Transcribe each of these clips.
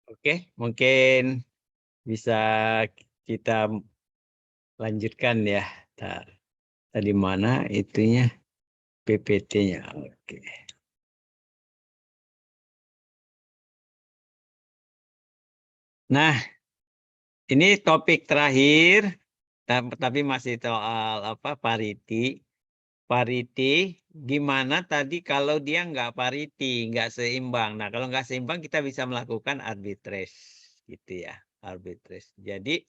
Oke, mungkin bisa kita lanjutkan ya. Tadi mana itunya PPT-nya. Oke. Nah, ini topik terakhir, tapi masih soal apa parity. Parity, gimana tadi kalau dia nggak parity, nggak seimbang. Nah, kalau nggak seimbang kita bisa melakukan arbitrage, gitu ya, arbitrage. Jadi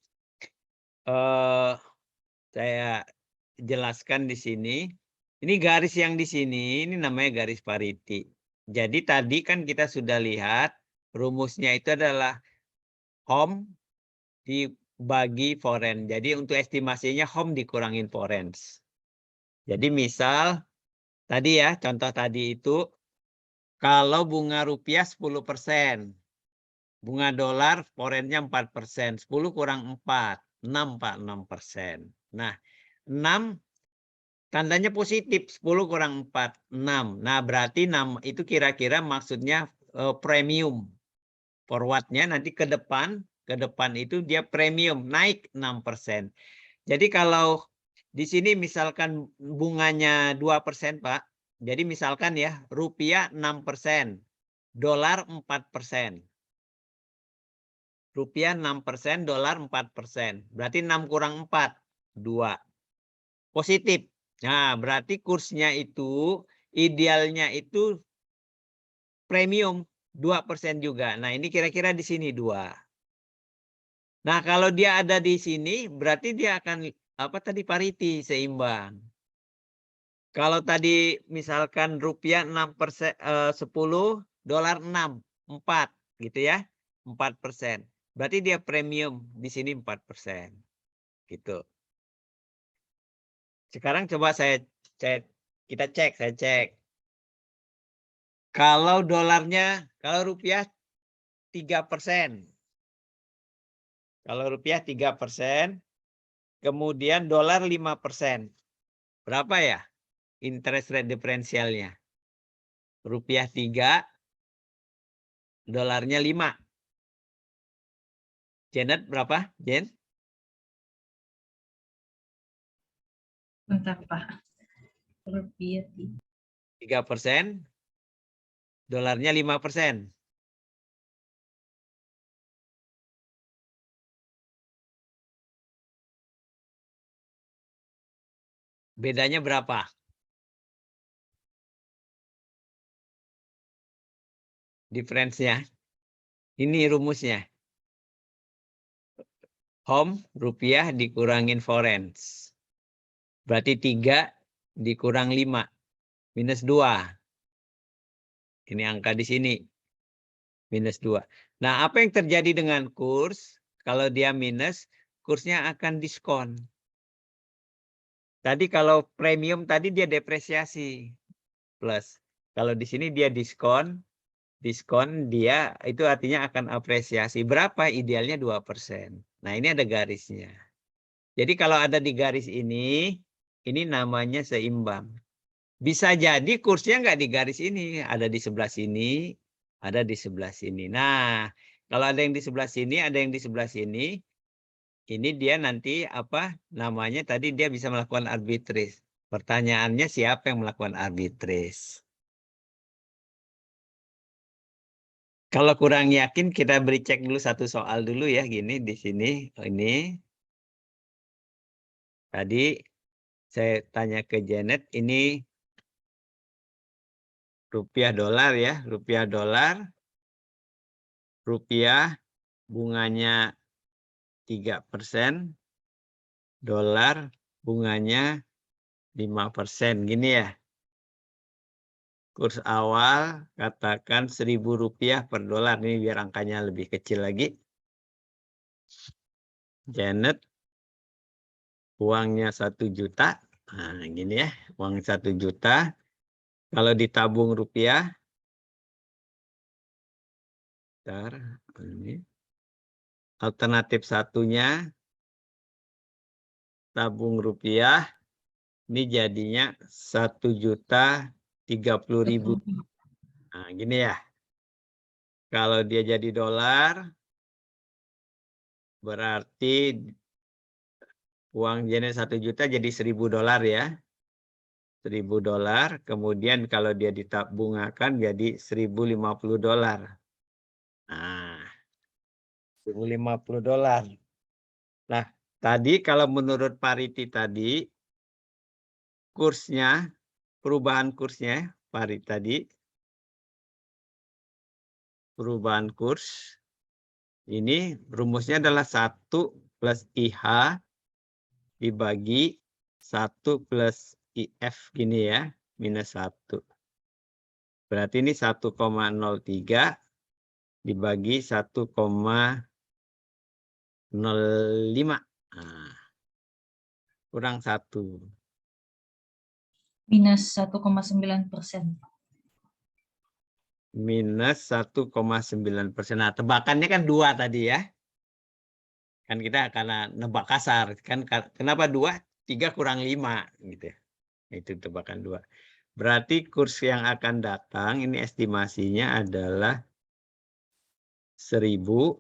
saya jelaskan di sini. Ini garis yang di sini, ini namanya garis parity. Jadi tadi kan kita sudah lihat rumusnya itu adalah home dibagi foreign. Jadi untuk estimasinya home dikurangin foreign. Jadi misal tadi ya, contoh tadi itu kalau bunga rupiah 10%, bunga dolar foreign-nya 4%, 10 kurang 4, 6 Pak, 6%. Nah, 6 tandanya positif, 10 kurang 4, 6. Nah, berarti 6 itu kira-kira maksudnya premium. Forward-nya nanti ke depan itu dia premium, naik 6%. Jadi kalau di sini misalkan bunganya 2%, Pak. Jadi misalkan ya, rupiah 6%, dolar 4%. Rupiah 6%, dolar 4%. Berarti 6 kurang 4, 2. Positif. Nah, berarti kursnya itu idealnya itu premium 2% juga. Nah, ini kira-kira di sini 2. Nah, kalau dia ada di sini berarti dia akan apa tadi parity, seimbang. Kalau tadi misalkan rupiah 6%, 10, dolar 6, 4 gitu ya. 4%. Berarti dia premium di sini 4%. Gitu. Sekarang coba saya cek. Kalau dolarnya, kalau rupiah 3%. Kalau rupiah 3%, kemudian dolar 5%. Berapa ya interest rate diferensialnya? Rupiah 3, dolarnya 5. Janet berapa, Jen? Bentar, Pak. Rupiah 3%, dolarnya 5%. Bedanya berapa? Diferensinya. Ini rumusnya. Home, rupiah dikurangin foreign. Berarti 3 dikurang 5. Minus 2. Ini angka di sini. Minus 2. Nah, apa yang terjadi dengan kurs? Kalau dia minus, kursnya akan diskon. Tadi kalau premium tadi dia depresiasi. Plus. Kalau di sini dia diskon. Diskon dia itu artinya akan apresiasi. Berapa? Idealnya 2%. Nah, ini ada garisnya. Jadi kalau ada di garis ini namanya seimbang. Bisa jadi kursnya nggak di garis ini, ada di sebelah sini, ada di sebelah sini. Nah, kalau ada yang di sebelah sini, ada yang di sebelah sini, ini dia nanti apa namanya tadi dia bisa melakukan arbitrage. Pertanyaannya siapa yang melakukan arbitrage? Kalau kurang yakin kita beri cek dulu satu soal dulu ya gini di sini. Ini tadi saya tanya ke Janet ini rupiah dolar ya, rupiah dolar. Rupiah bunganya 3%, dolar bunganya 5%. Gini ya. Kurs awal katakan Rp1.000 per dolar. Ini biar angkanya lebih kecil lagi. Janet uangnya 1 juta. Nah, gini ya, uang 1 juta. Kalau ditabung rupiah, bentar, ini. Alternatif satunya tabung rupiah, ini jadinya 1.030.000. Nah, gini ya. Kalau dia jadi dolar, berarti uang jenis 1 juta jadi 1.000 dolar ya. 1.000 dolar, kemudian kalau dia ditabungakan jadi 1.050 dolar. Nah, 1.050 dolar. Nah, tadi kalau menurut Pariti tadi, kursnya, perubahan kursnya, Pariti tadi, perubahan kurs, ini rumusnya adalah 1 plus IH dibagi 1 plus IF gini ya, minus 1. Berarti ini 1,03 dibagi 1,05. Nah, kurang 1. Minus 1,9%. Minus 1,9%. Nah, tebakannya kan 2 tadi ya. Kan kita karena nebak kasar. Kan kenapa 2? 3 kurang 5 gitu. Itu tebakan 2. Berarti kurs yang akan datang ini estimasinya adalah 1.000.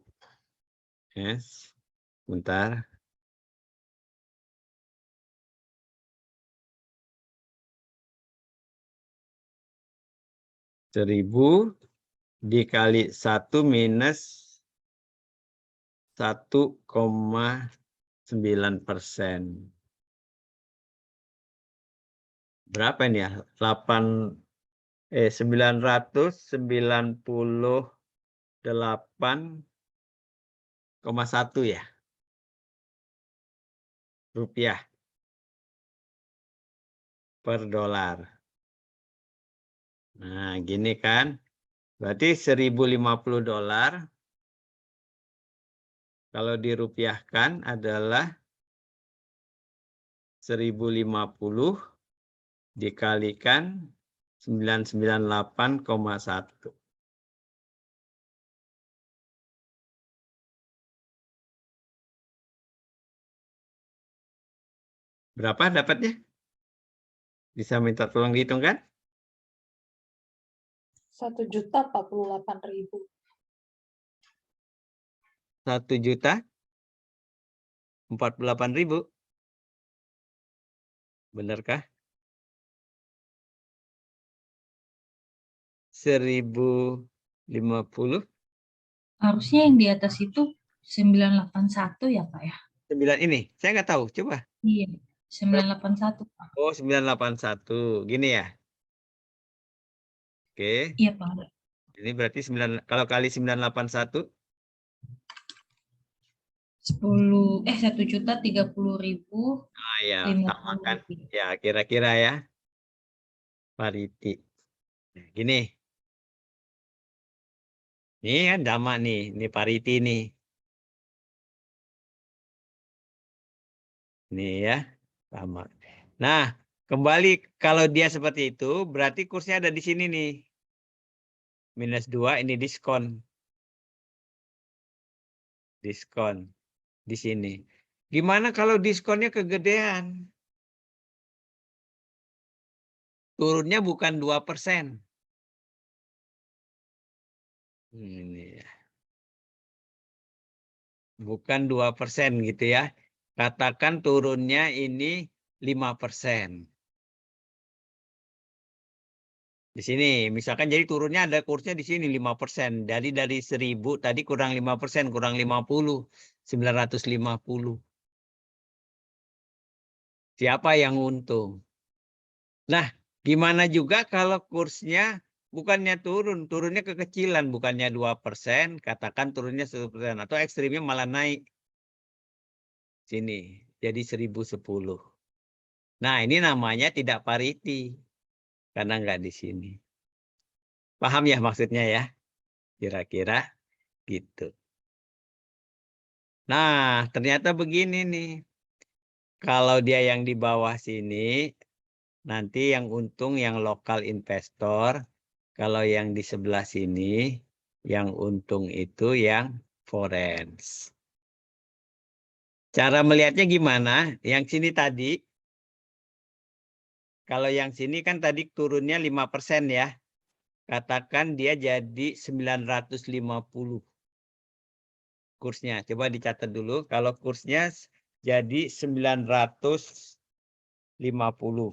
Yes. Bentar. 1.000 dikali 1 minus 1,9%. Berapa ini ya? 998,1 ya? Rupiah per dolar. Nah, gini kan. Berarti 1.050 dolar kalau dirupiahkan adalah 1.050 dikalikan 998,1. Berapa dapatnya? Bisa minta tolong dihitung kan? 1.048.000. 1.048.000. Benarkah? 1.050. Harusnya yang di atas itu 981 ya Pak ya? 9 ini. Saya nggak tahu. Coba. Iya, 981 Pak. Oh, 981. Gini ya. Oke. Iya Pak. Ini berarti 9, kalau kali 981. 1.030.050. Ah ya, sama kan. Ya, kira-kira ya. Pariti. Nah, gini. Ini kan Dama nih. Ini Pariti nih. Ini ya. Sama. Nah, kembali kalau dia seperti itu, berarti kursnya ada di sini nih. Minus 2, ini diskon. Diskon. Di sini. Gimana kalau diskonnya kegedean? Turunnya bukan 2%. Ini ya. Bukan 2% gitu ya. Katakan turunnya ini 5%. Di sini, misalkan jadi turunnya ada kursnya di sini 5%. Jadi dari 1.000 tadi kurang 5%, kurang 50, 950. Siapa yang untung? Nah, gimana juga kalau kursnya bukannya turun, turunnya kekecilan, bukannya 2%, katakan turunnya 1%, atau ekstrimnya malah naik. Sini, jadi 1.010. Nah, ini namanya tidak pariti, karena nggak di sini. Paham ya maksudnya ya? Kira-kira gitu. Nah, ternyata begini nih. Kalau dia yang di bawah sini, nanti yang untung yang lokal investor. Kalau yang di sebelah sini, yang untung itu yang foreign. Cara melihatnya gimana? Yang sini tadi, kalau yang sini kan tadi turunnya 5% ya. katakan dia jadi 950 kursnya. Coba dicatat dulu kalau kursnya jadi 950.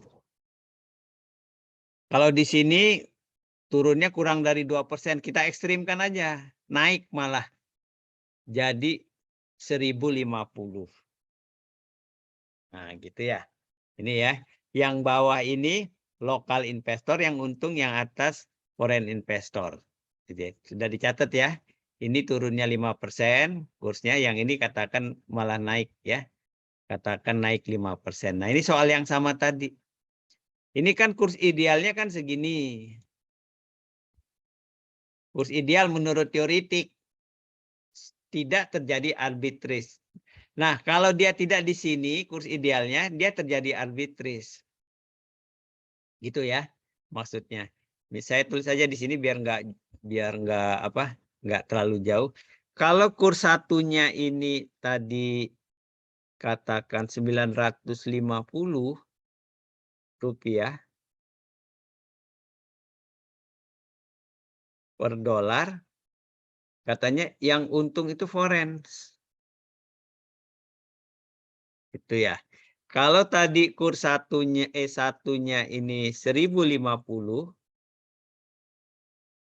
Kalau di sini turunnya kurang dari 2%, kita ekstrimkan aja, naik malah jadi 1050. Nah, gitu ya. Ini ya. Yang bawah ini lokal investor, yang untung yang atas foreign investor. Gitu ya. Sudah dicatat ya. Ini turunnya 5%, kursnya yang ini katakan malah naik ya. Katakan naik 5%. Nah, ini soal yang sama tadi. Ini kan kurs idealnya kan segini. Kurs ideal menurut teoritik tidak terjadi arbitrage. Nah, kalau dia tidak di sini kurs idealnya, dia terjadi arbitrage. Gitu ya maksudnya. Saya tulis saja di sini biar nggak terlalu jauh. Kalau kurs satunya ini tadi katakan 950 rupiah per dolar, katanya yang untung itu foreign. Itu ya. Kalau tadi kurs satunya ini 1050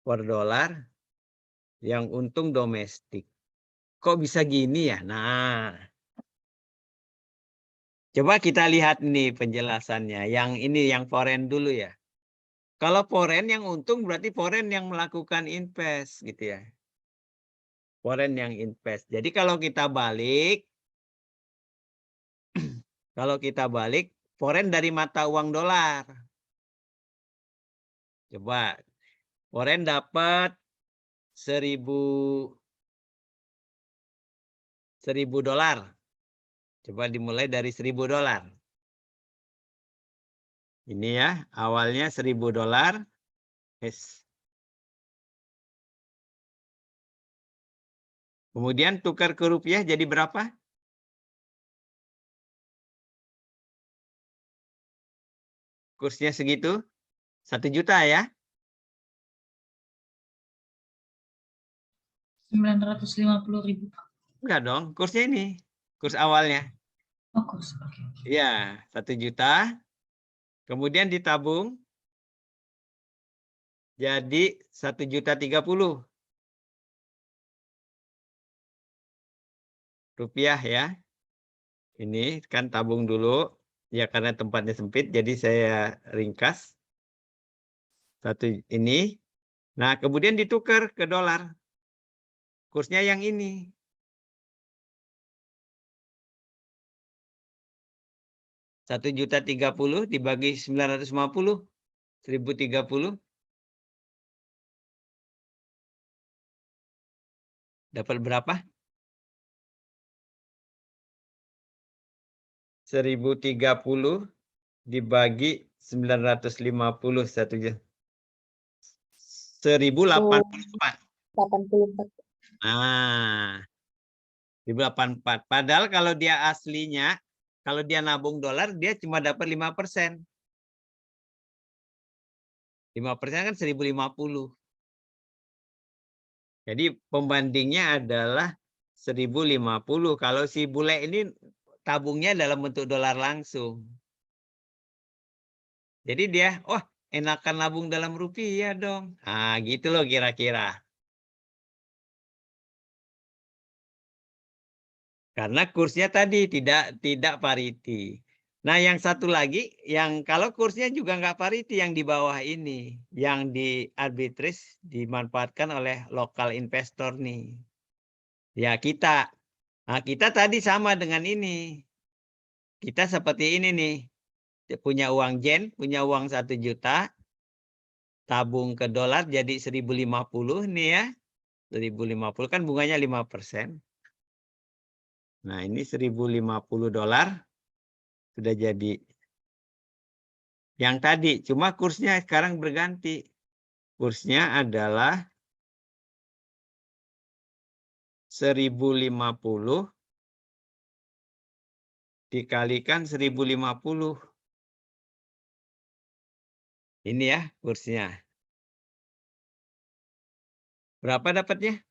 per dolar, yang untung domestik. Kok bisa gini ya? Nah, coba kita lihat nih penjelasannya. Yang ini yang foreign dulu ya. Kalau foreign yang untung berarti foreign yang melakukan invest gitu ya. Foreign yang invest. Jadi kalau kita balik, foreign dari mata uang dolar. Coba foreign dapat 1000 dolar. Coba dimulai dari 1000 dolar. Ini ya, awalnya 1000 dolar. Kemudian tukar ke rupiah jadi berapa? Kursnya segitu, 1 juta ya? 950.000. Enggak dong, kursnya ini, kurs awalnya. Oh, kurs. Oke. Iya, 1 juta. Kemudian ditabung jadi 1.030.000 rupiah ya. Ini kan tabung dulu. Ya karena tempatnya sempit jadi saya ringkas. Satu ini. Nah, kemudian ditukar ke dolar. Kursnya yang ini. 1.030.000 dibagi 950, 1030. Dapat berapa? 1030 dibagi 950, 1084. 84. Nah, 1084. Padahal kalau dia aslinya, kalau dia nabung dolar, dia cuma dapat 5%. 5% kan 1050. Jadi pembandingnya adalah 1050. Kalau si bule ini tabungnya dalam bentuk dolar langsung. Jadi dia, oh enakan nabung dalam rupiah dong. Nah gitu loh kira-kira. Karena kursnya tadi tidak parity. Nah yang satu lagi, yang kalau kursnya juga nggak parity yang di bawah ini. Yang di arbitrage dimanfaatkan oleh lokal investor nih. Ya kita. Nah kita tadi sama dengan ini. Kita seperti ini nih. Punya uang yen, punya uang 1 juta. Tabung ke dolar jadi 1050 nih ya. 1050 kan bunganya 5%. Nah ini 1050 dolar sudah jadi yang tadi. Cuma kursnya sekarang berganti. Kursnya adalah 1050 dikalikan 1050. Ini ya kursnya. Berapa dapatnya?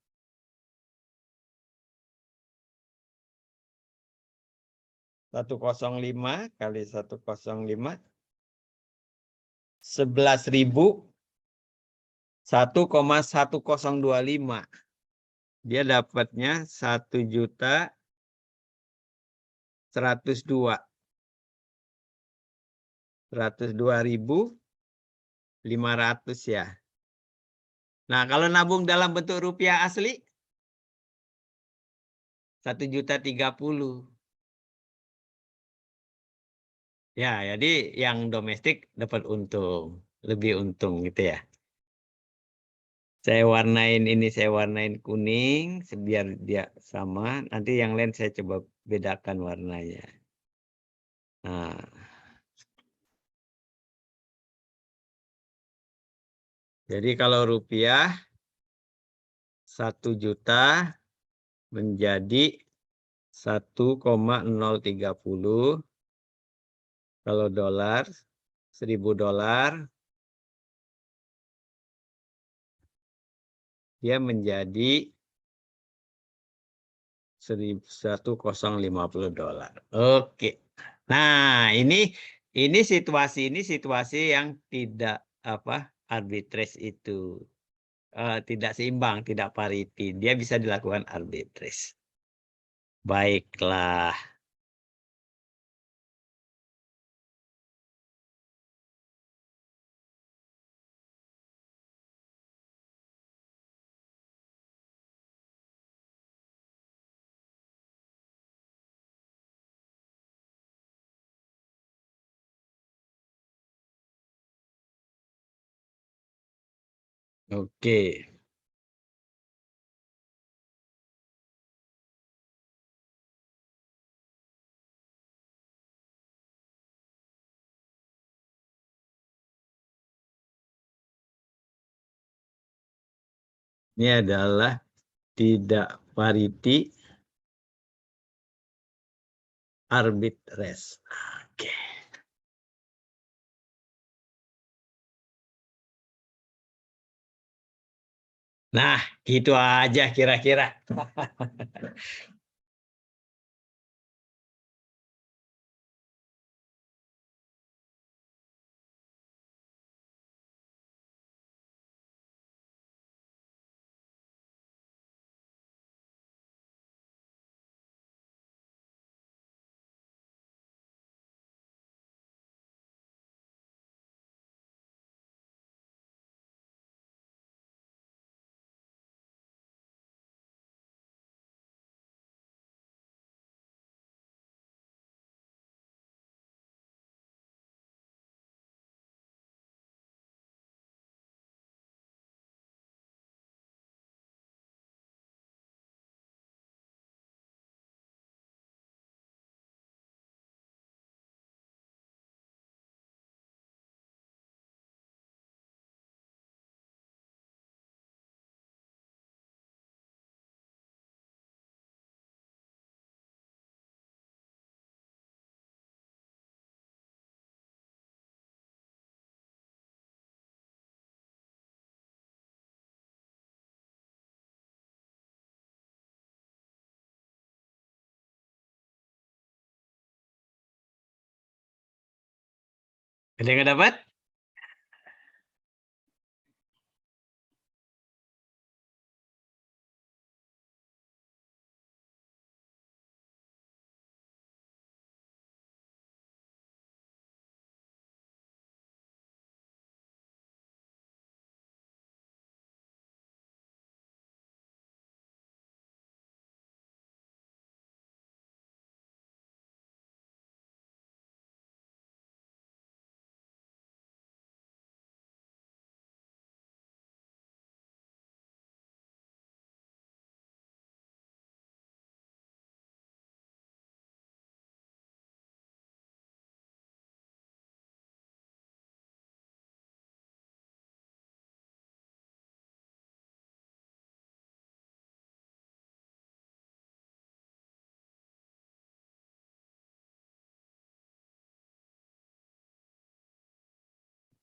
105 kali 105. 11.000. 1,1025. Dia dapatnya 1.102.000. 102.500 ya. Nah, kalau nabung dalam bentuk rupiah asli 1.030.000. Ya, jadi yang domestik dapat untung, lebih untung gitu ya. Saya warnain ini, saya warnain kuning biar dia sama. Nanti yang lain saya coba bedakan warnanya. Nah, jadi kalau rupiah 1 juta menjadi 1,030. Kalau dolar 1.000 dolar dia menjadi 1.050 dolar. Oke. Nah, ini situasi yang tidak arbitrage itu tidak seimbang, tidak parity. Dia bisa dilakukan arbitrage. Baiklah. Oke. Ini adalah tidak parity arbitrage. Oke. Nah, gitu aja kira-kira. Ada yang dapat?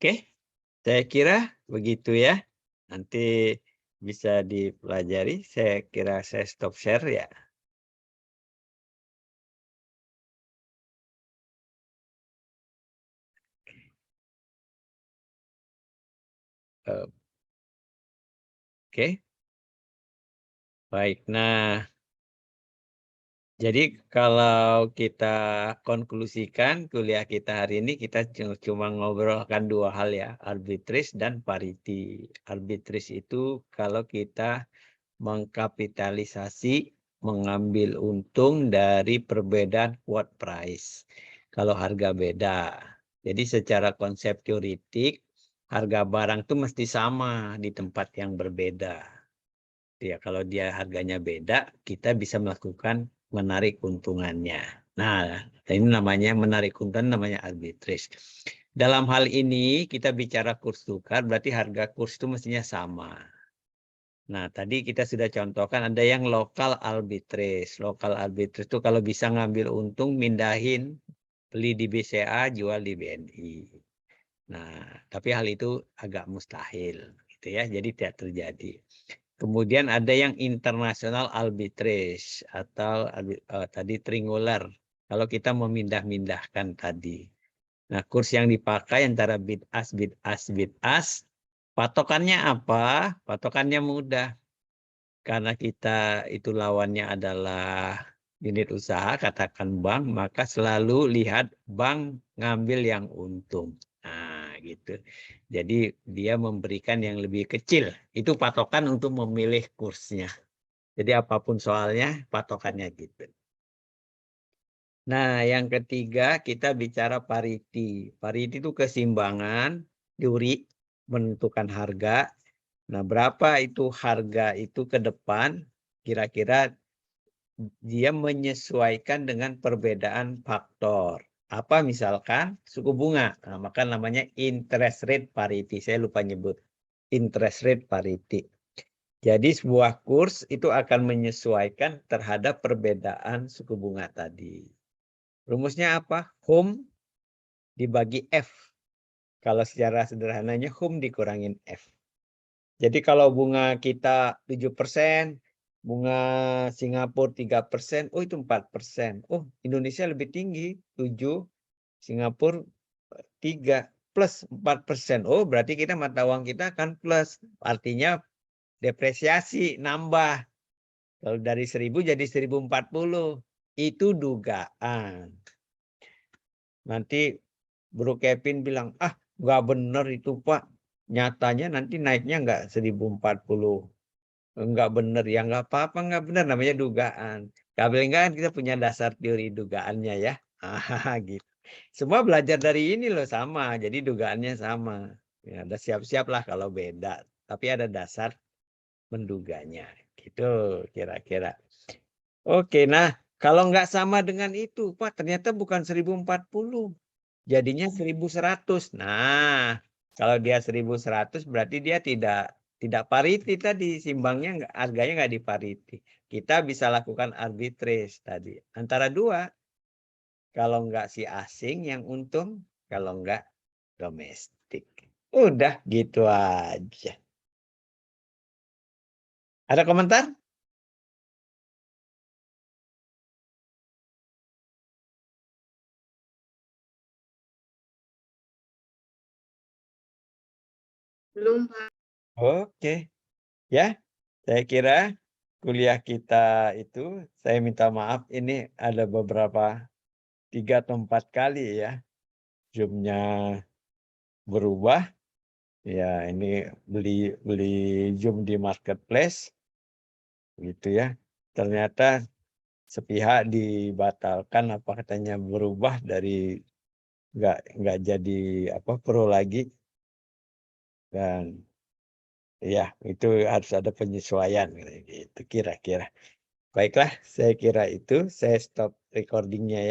Oke, saya kira begitu ya. Nanti bisa dipelajari. Saya kira saya stop share ya. Oke, baik. Nah, jadi kalau kita konklusikan kuliah kita hari ini, kita cuma ngobrolkan dua hal ya, arbitrage dan parity. Arbitrage itu kalau kita mengkapitalisasi, mengambil untung dari perbedaan quote price. Kalau harga beda. Jadi secara konsep teoritik, harga barang itu mesti sama di tempat yang berbeda. Ya, kalau dia harganya beda, kita bisa melakukan menarik keuntungannya. Nah, ini namanya menarik keuntungan, namanya arbitrage. Dalam hal ini kita bicara kurs tukar, berarti harga kurs itu mestinya sama. Nah, tadi kita sudah contohkan ada yang lokal arbitrage. Lokal arbitrage itu kalau bisa ngambil untung, mindahin, beli di BCA, jual di BNI. Nah, tapi hal itu agak mustahil, gitu ya. Jadi tidak terjadi. Kemudian ada yang international arbitrage atau tadi triangular. Kalau kita memindah-mindahkan tadi. Nah, kurs yang dipakai antara bid ask, bid ask, bid ask. Patokannya apa? Patokannya mudah. Karena kita itu lawannya adalah unit usaha, katakan bank, maka selalu lihat bank ngambil yang untung. Nah, gitu. Jadi dia memberikan yang lebih kecil. Itu patokan untuk memilih kursnya. Jadi apapun soalnya, patokannya gitu. Nah, yang ketiga kita bicara parity. Parity itu keseimbangan, teori menentukan harga. Nah, berapa itu harga itu ke depan, kira-kira dia menyesuaikan dengan perbedaan faktor. Apa misalkan suku bunga, nah, maka namanya interest rate parity. Saya lupa nyebut interest rate parity. Jadi sebuah kurs itu akan menyesuaikan terhadap perbedaan suku bunga tadi. Rumusnya apa? Home dibagi F. Kalau secara sederhananya home dikurangin F. Jadi kalau bunga kita 7%, bunga Singapura 3%, oh itu 4%. Oh, Indonesia lebih tinggi, 7, Singapura 3 plus 4%. Oh, berarti kita mata uang kita akan plus. Artinya depresiasi nambah. Kalau dari 1000 jadi 1040. Itu dugaan. Nanti Bro Kevin bilang, ah nggak benar itu Pak. Nyatanya nanti naiknya nggak 1040. Enggak benar, ya nggak apa-apa, nggak benar, namanya dugaan. Kabel kan kita punya dasar teori dugaannya ya. Gitu. Semua belajar dari ini loh sama, jadi dugaannya sama. Ya, udah siap-siap lah kalau beda. Tapi ada dasar menduganya. Gitu kira-kira. Oke, nah kalau nggak sama dengan itu, Pak, ternyata bukan 1040. Jadinya 1100. Nah, kalau dia 1100 berarti dia tidak parity tadi, simbangnya enggak, harganya nggak di parity. Kita bisa lakukan arbitrage tadi. Antara dua, kalau nggak si asing yang untung, kalau nggak domestik. Udah gitu aja. Ada komentar? Belum, Pak. Oke, ya. Saya kira kuliah kita itu, saya minta maaf ini ada beberapa 3 atau 4 kali ya Zoom-nya berubah. Ya, ini beli beli Zoom di marketplace gitu ya. Ternyata sepihak dibatalkan, apa katanya berubah dari nggak jadi apa pro lagi, dan ya itu harus ada penyesuaian gitu kira-kira. Baiklah, saya kira itu saya stop recording-nya ya.